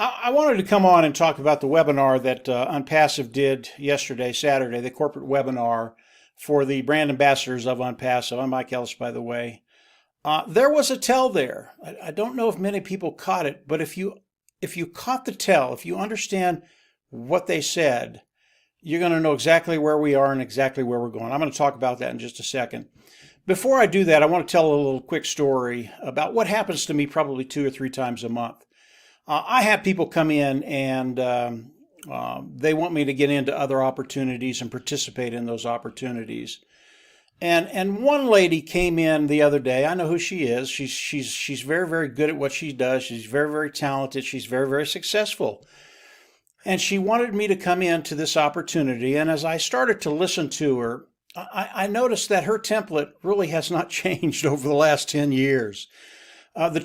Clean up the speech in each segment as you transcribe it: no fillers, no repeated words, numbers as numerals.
I wanted to come on and talk about the webinar that ONPASSIVE did yesterday, Saturday, the corporate webinar for the brand ambassadors of ONPASSIVE. I'm Mike Ellis, by the way. There was a tell there. I don't know if many people caught it, but if you caught the tell, if you understand what they said, you're going to know exactly where we are and exactly where we're going. I'm going to talk about that in just a second. Before I do that, I want to tell a little quick story about what happens to me probably 2 or 3 times a month. I have people come in and they want me to get into other opportunities and participate in those opportunities. And one lady came in the other day. I know who she is. She's very, very good at what she does. She's very, very talented. She's very, very successful. And she wanted me to come into this opportunity. And as I started to listen to her, I noticed that her template really has not changed over the last 10 years. The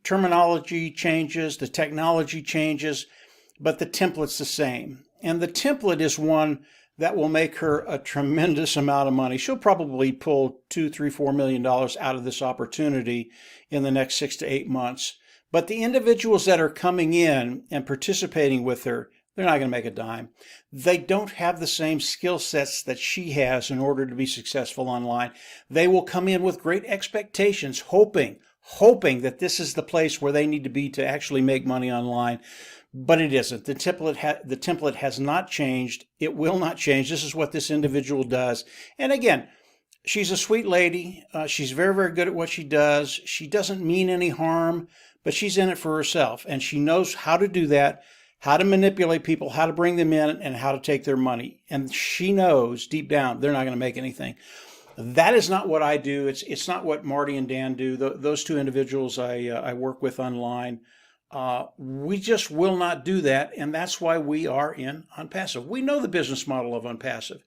terminology changes, the technology changes, but the template's the same. And the template is one that will make her a tremendous amount of money. She'll probably pull $2, $3, $4 million out of this opportunity in the next 6 to 8 months. But the individuals that are coming in and participating with her, they're not going to make a dime. They don't have the same skill sets that she has in order to be successful online. They will come in with great expectations, hoping that this is the place where they need to be to actually make money online. But it isn't. The template has not changed. It will not change. This is what this individual does. And again, she's a sweet lady. She's very, very good at what she does. She doesn't mean any harm, but she's in it for herself. And she knows how to do that, how to manipulate people, how to bring them in, and how to take their money. And she knows deep down they're not going to make anything. That is not what I do. It's not what Marty and Dan do. Those two individuals I work with online. We just will not do that, and that's why we are in ONPASSIVE. We know the business model of ONPASSIVE.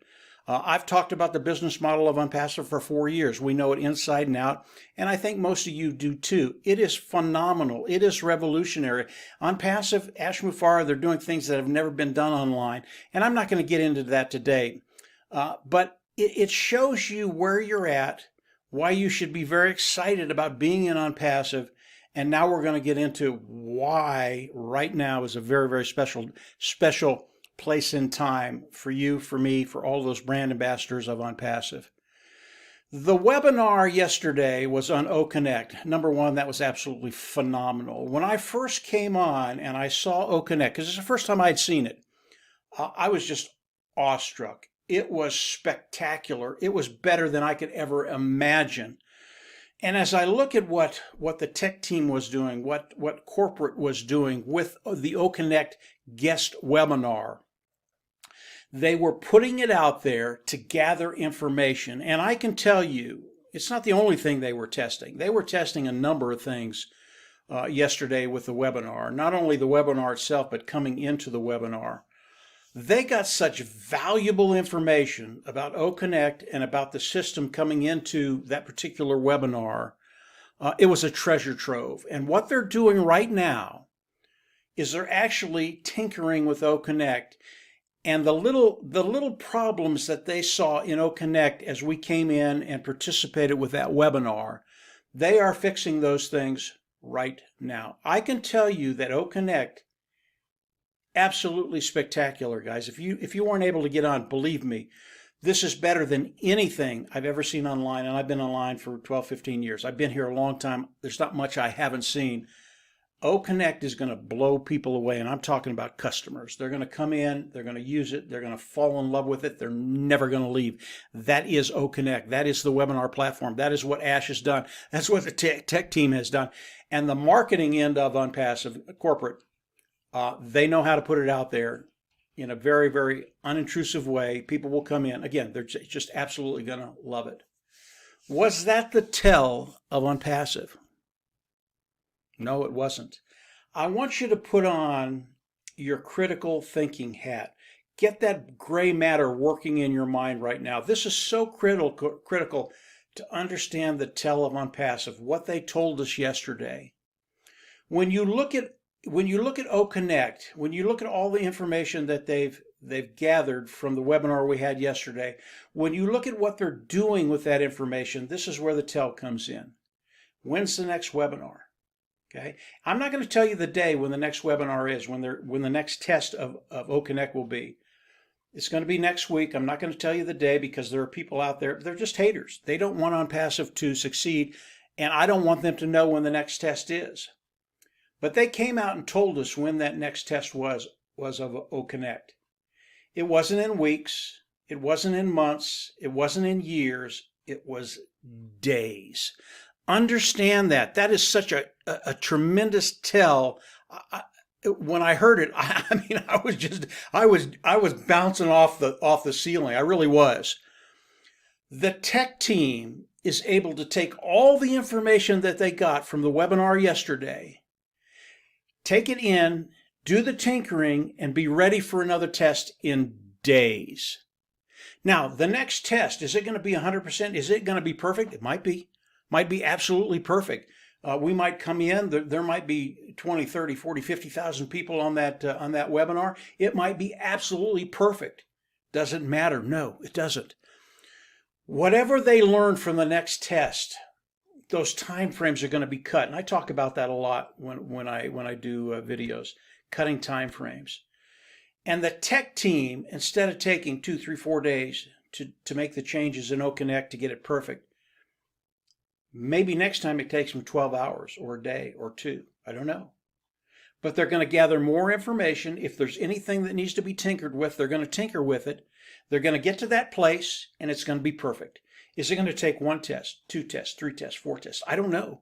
I've talked about the business model of ONPASSIVE for 4 years. We know it inside and out, and I think most of you do too. It is phenomenal. It is revolutionary. ONPASSIVE, Ash Mufareh, they're doing things that have never been done online, and I'm not going to get into that today. But it shows you where you're at, why you should be very excited about being in ONPASSIVE. And now we're going to get into why right now is a very, very special place in time for you, for me, for all those brand ambassadors of ONPASSIVE. The webinar yesterday was on OConnect. Number one, that was absolutely phenomenal. When I first came on and I saw OConnect, because it's the first time I'd seen it, I was just awestruck. It was spectacular. It was better than I could ever imagine. And as I look at what the tech team was doing, what corporate was doing with the OConnect guest webinar, they were putting it out there to gather information. And I can tell you, it's not the only thing they were testing. They were testing a number of things yesterday with the webinar, not only the webinar itself, but coming into the webinar. They got such valuable information about OConnect and about the system coming into that particular webinar. It was a treasure trove. And what they're doing right now is they're actually tinkering with OConnect. And the little problems that they saw in OConnect as we came in and participated with that webinar, they are fixing those things right now. I can tell you that OConnect, absolutely spectacular, guys. If you weren't able to get on, believe me, this is better than anything I've ever seen online, and I've been online for 12, 15 years. I've been here a long time. There's not much I haven't seen. OConnect is going to blow people away, and I'm talking about customers. They're going to come in, they're going to use it, they're going to fall in love with it, they're never going to leave. That is OConnect. That is the webinar platform. That is what Ash has done. That's what the tech team has done. And the marketing end of ONPASSIVE corporate, they know how to put it out there in a very, very unintrusive way. People will come in. Again, they're just absolutely going to love it. Was that the tell of ONPASSIVE? No, it wasn't. I want you to put on your critical thinking hat. Get that gray matter working in your mind right now. This is so critical to understand the tell of ONPASSIVE, what they told us yesterday. When you look at OConnect, when you look at all the information that they've gathered from the webinar we had yesterday, when you look at what they're doing with that information, this is where the tell comes in. When's the next webinar? Okay, I'm not going to tell you the day when the next webinar is, when the next test of OConnect will be. It's going to be next week. I'm not going to tell you the day because there are people out there, they're just haters. They don't want ONPASSIVE to succeed, and I don't want them to know when the next test is. But they came out and told us when that next test was of OConnect. It wasn't in weeks, it wasn't in months, it wasn't in years, it was days. Understand that. That is such a tremendous tell. When I heard it, I mean, I was bouncing off the ceiling. I really was. The tech team is able to take all the information that they got from the webinar yesterday, take it in, do the tinkering, and be ready for another test in days. Now, the next test, is it going to be 100%? Is it going to be perfect? It might be. Might be absolutely perfect. We might come in, there might be 20, 30, 40, 50,000 people on that webinar. It might be absolutely perfect. Doesn't matter. No, it doesn't. Whatever they learn from the next test, those time frames are going to be cut. And I talk about that a lot when I do videos, cutting time frames. And the tech team, instead of taking 2, 3, 4 days to make the changes in OConnect to get it perfect, maybe next time it takes them 12 hours or a day or 2. I don't know. But they're going to gather more information. If there's anything that needs to be tinkered with, they're going to tinker with it. They're going to get to that place, and it's going to be perfect. Is it going to take 1 test, 2 tests, 3 tests, 4 tests? I don't know.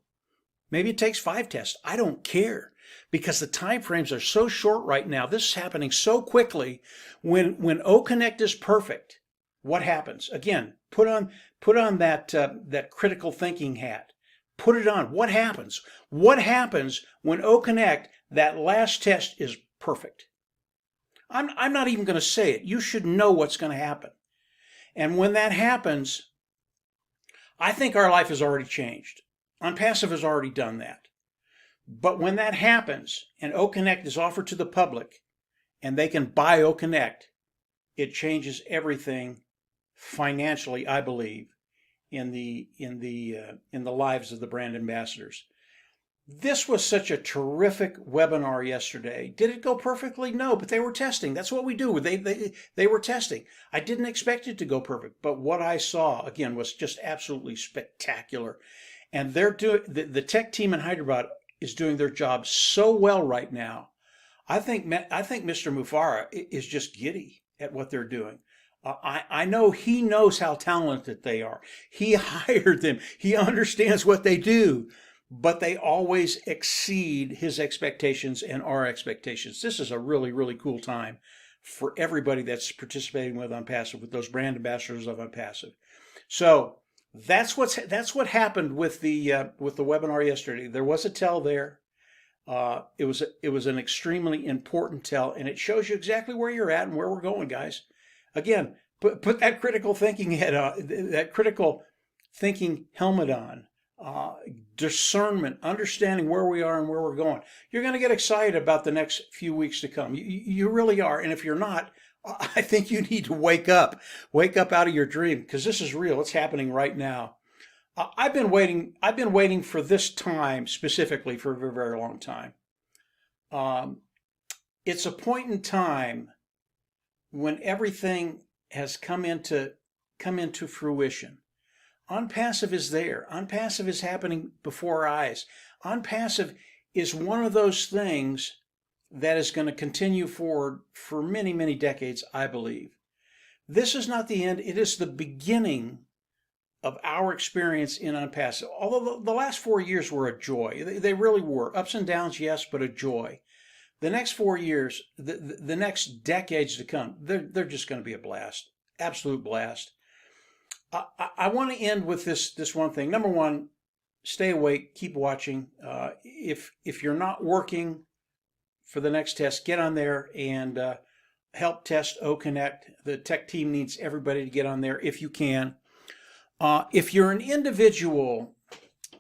Maybe it takes 5 tests. I don't care, because the time frames are so short right now. This is happening so quickly. When OConnect is perfect, what happens? Again, put on that critical thinking hat. Put it on. What happens? What happens when OConnect, that last test, is perfect? I'm not even going to say it. You should know what's going to happen. And when that happens, I think our life has already changed. ONPASSIVE has already done that. But when that happens and OConnect is offered to the public and they can buy OConnect, it changes everything financially, I believe, in the lives of the brand ambassadors. This was such a terrific webinar yesterday. Did it go perfectly? No, but they were testing. That's what we do. They were testing. I didn't expect it to go perfect, but what I saw again was just absolutely spectacular. And they're doing the tech team in Hyderabad is doing their job so well right now. I think Mr. Mufareh is just giddy at what they're doing. I know he knows how talented they are. He hired them. He understands what they do, but they always exceed his expectations and our expectations. This is a really, really cool time for everybody that's participating with ONPASSIVE, with those brand ambassadors of ONPASSIVE. So that's what happened with the webinar yesterday. There was a tell there. It was an extremely important tell, and it shows you exactly where you're at and where we're going, guys. Again, put that critical thinking head on, that critical thinking helmet on. Discernment, understanding where we are and where we're going. You're going to get excited about the next few weeks to come. You really are. And if you're not, I think you need to wake up out of your dream, because this is real. It's happening right now. I've been waiting for this time specifically for a very, very long time. It's a point in time when everything has come into fruition. ONPASSIVE is there. ONPASSIVE is happening before our eyes. ONPASSIVE is one of those things that is going to continue forward for many, many decades, I believe. This is not the end. It is the beginning of our experience in ONPASSIVE. Although the last 4 years were a joy. They really were. Ups and downs, yes, but a joy. The next 4 years, the next decades to come, they're just going to be a blast. Absolute blast. I want to end with this one thing. Number one, stay awake, keep watching. If you're not working for the next test, get on there and help test OConnect. The tech team needs everybody to get on there if you can. If you're an individual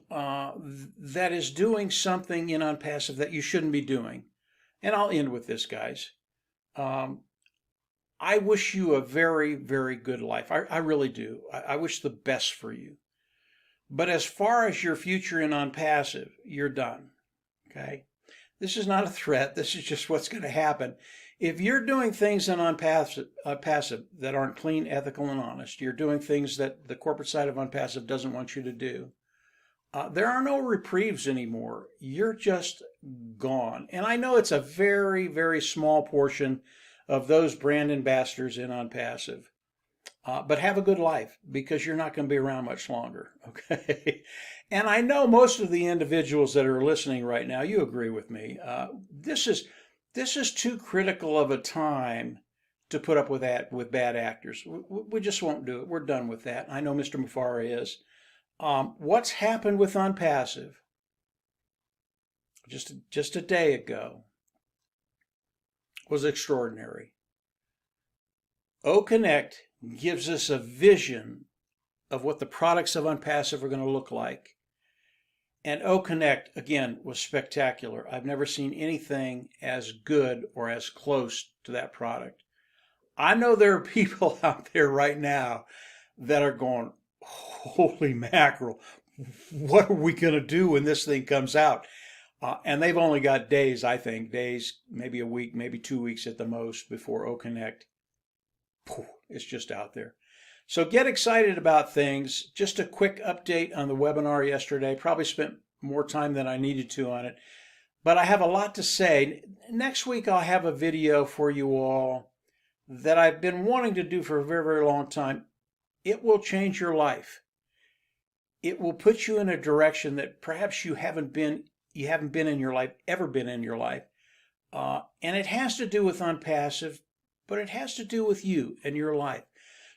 that is doing something in ONPASSIVE that you shouldn't be doing, and I'll end with this, guys. I wish you a very, very good life. I really do. I wish the best for you. But as far as your future in ONPASSIVE, you're done. okay? This is not a threat. This is just what's going to happen. If you're doing things in ONPASSIVE that aren't clean, ethical, and honest, you're doing things that the corporate side of ONPASSIVE doesn't want you to do, there are no reprieves anymore. You're just gone. And I know it's a very, very small portion of those brand ambassadors in ONPASSIVE. But have a good life, because you're not going to be around much longer, okay? And I know most of the individuals that are listening right now, you agree with me. This is too critical of a time to put up with that with bad actors. We just won't do it. We're done with that. I know Mr. Mufareh is. What's happened with ONPASSIVE just a day ago was extraordinary. OConnect gives us a vision of what the products of ONPASSIVE are going to look like. And OConnect, again, was spectacular. I've never seen anything as good or as close to that product. I know there are people out there right now that are going, holy mackerel, what are we going to do when this thing comes out? And they've only got days, I think, days, maybe a week, maybe 2 weeks at the most before OConnect. It's just out there. So get excited about things. Just a quick update on the webinar yesterday. Probably spent more time than I needed to on it, but I have a lot to say. Next week I'll have a video for you all that I've been wanting to do for a very, very long time. It will change your life. It will put you in a direction that perhaps you haven't been in your life, ever been in your life. And it has to do with ONPASSIVE, but it has to do with you and your life.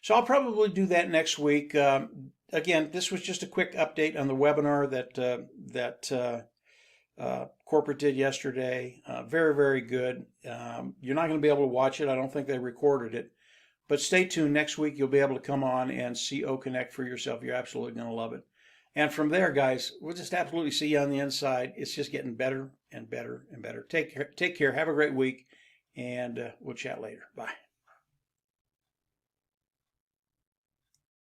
So I'll probably do that next week. Again, this was just a quick update on the webinar that corporate did yesterday. Very, very good. You're not going to be able to watch it. I don't think they recorded it. But stay tuned. Next week, you'll be able to come on and see OConnect for yourself. You're absolutely going to love it. And from there, guys, we'll just absolutely see you on the inside. It's just getting better and better and better. Take care. Have a great week, and we'll chat later. Bye.